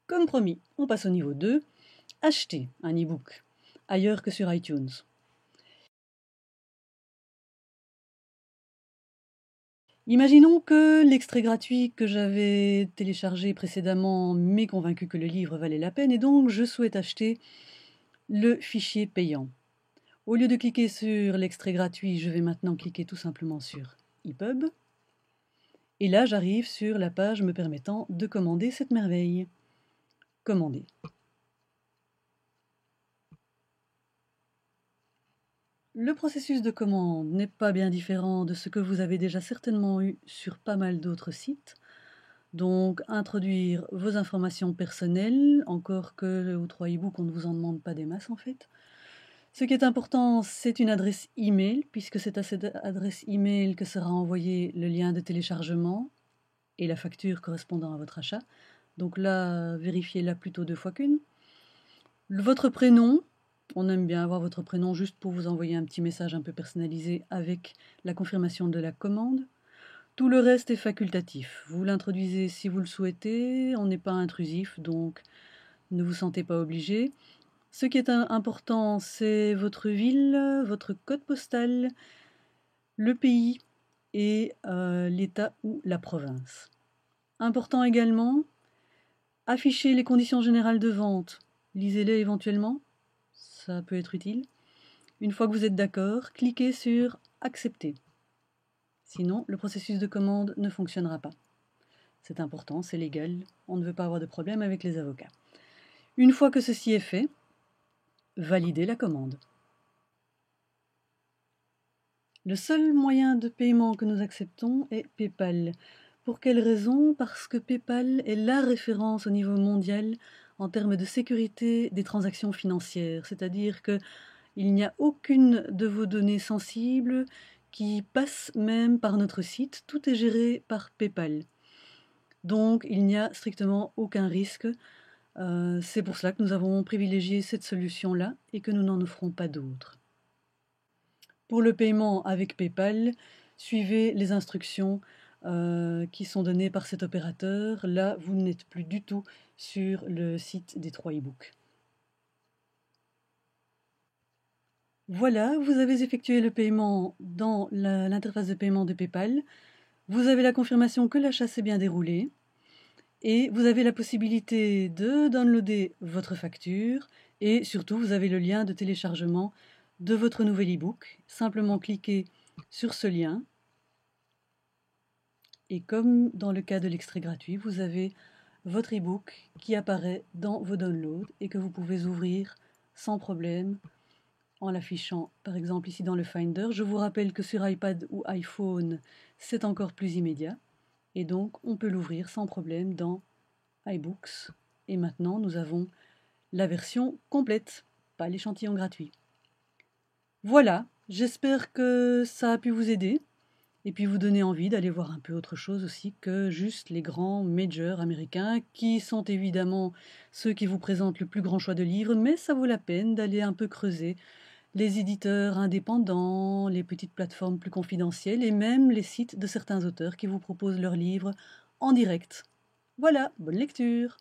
Comme promis, on passe au niveau 2, acheter un e-book ailleurs que sur iTunes. Imaginons que l'extrait gratuit que j'avais téléchargé précédemment m'ait convaincu que le livre valait la peine et donc je souhaite acheter le fichier payant. Au lieu de cliquer sur l'extrait gratuit, je vais maintenant cliquer tout simplement sur EPUB. Et là, j'arrive sur la page me permettant de commander cette merveille. Commander. Le processus de commande n'est pas bien différent de ce que vous avez déjà certainement eu sur pas mal d'autres sites. Donc, introduire vos informations personnelles, encore que 2 ou 3 e-books, on ne vous en demande pas des masses en fait. Ce qui est important, c'est une adresse email, puisque c'est à cette adresse email que sera envoyé le lien de téléchargement et la facture correspondant à votre achat. Donc là, vérifiez-la plutôt 2 fois qu'une. Votre prénom, on aime bien avoir votre prénom juste pour vous envoyer un petit message un peu personnalisé avec la confirmation de la commande. Tout le reste est facultatif. Vous l'introduisez si vous le souhaitez, on n'est pas intrusif, donc ne vous sentez pas obligé. Ce qui est important, c'est votre ville, votre code postal, le pays et l'État ou la province. Important également, afficher les conditions générales de vente. Lisez-les éventuellement, ça peut être utile. Une fois que vous êtes d'accord, cliquez sur « Accepter ». Sinon, le processus de commande ne fonctionnera pas. C'est important, c'est légal, on ne veut pas avoir de problème avec les avocats. Une fois que ceci est fait, validez la commande. Le seul moyen de paiement que nous acceptons est PayPal. Pour quelle raison? Parce que PayPal est la référence au niveau mondial en termes de sécurité des transactions financières. C'est-à-dire qu'il n'y a aucune de vos données sensibles qui passe même par notre site. Tout est géré par PayPal. Donc il n'y a strictement aucun risque. C'est pour cela que nous avons privilégié cette solution-là et que nous n'en offrons pas d'autres. Pour le paiement avec PayPal, suivez les instructions qui sont données par cet opérateur. Là, vous n'êtes plus du tout sur le site des 3 e-books. Voilà, vous avez effectué le paiement dans l'interface de paiement de PayPal. Vous avez la confirmation que l'achat s'est bien déroulé. Et vous avez la possibilité de downloader votre facture et surtout vous avez le lien de téléchargement de votre nouvel e-book. Simplement cliquez sur ce lien et comme dans le cas de l'extrait gratuit, vous avez votre e-book qui apparaît dans vos downloads et que vous pouvez ouvrir sans problème en l'affichant par exemple ici dans le Finder. Je vous rappelle que sur iPad ou iPhone, c'est encore plus immédiat et donc on peut l'ouvrir sans problème dans iBooks. Et maintenant, nous avons la version complète, pas l'échantillon gratuit. Voilà, j'espère que ça a pu vous aider et puis vous donner envie d'aller voir un peu autre chose aussi que juste les grands majors américains qui sont évidemment ceux qui vous présentent le plus grand choix de livres, mais ça vaut la peine d'aller un peu creuser les éditeurs indépendants, les petites plateformes plus confidentielles et même les sites de certains auteurs qui vous proposent leurs livres en direct. Voilà, bonne lecture!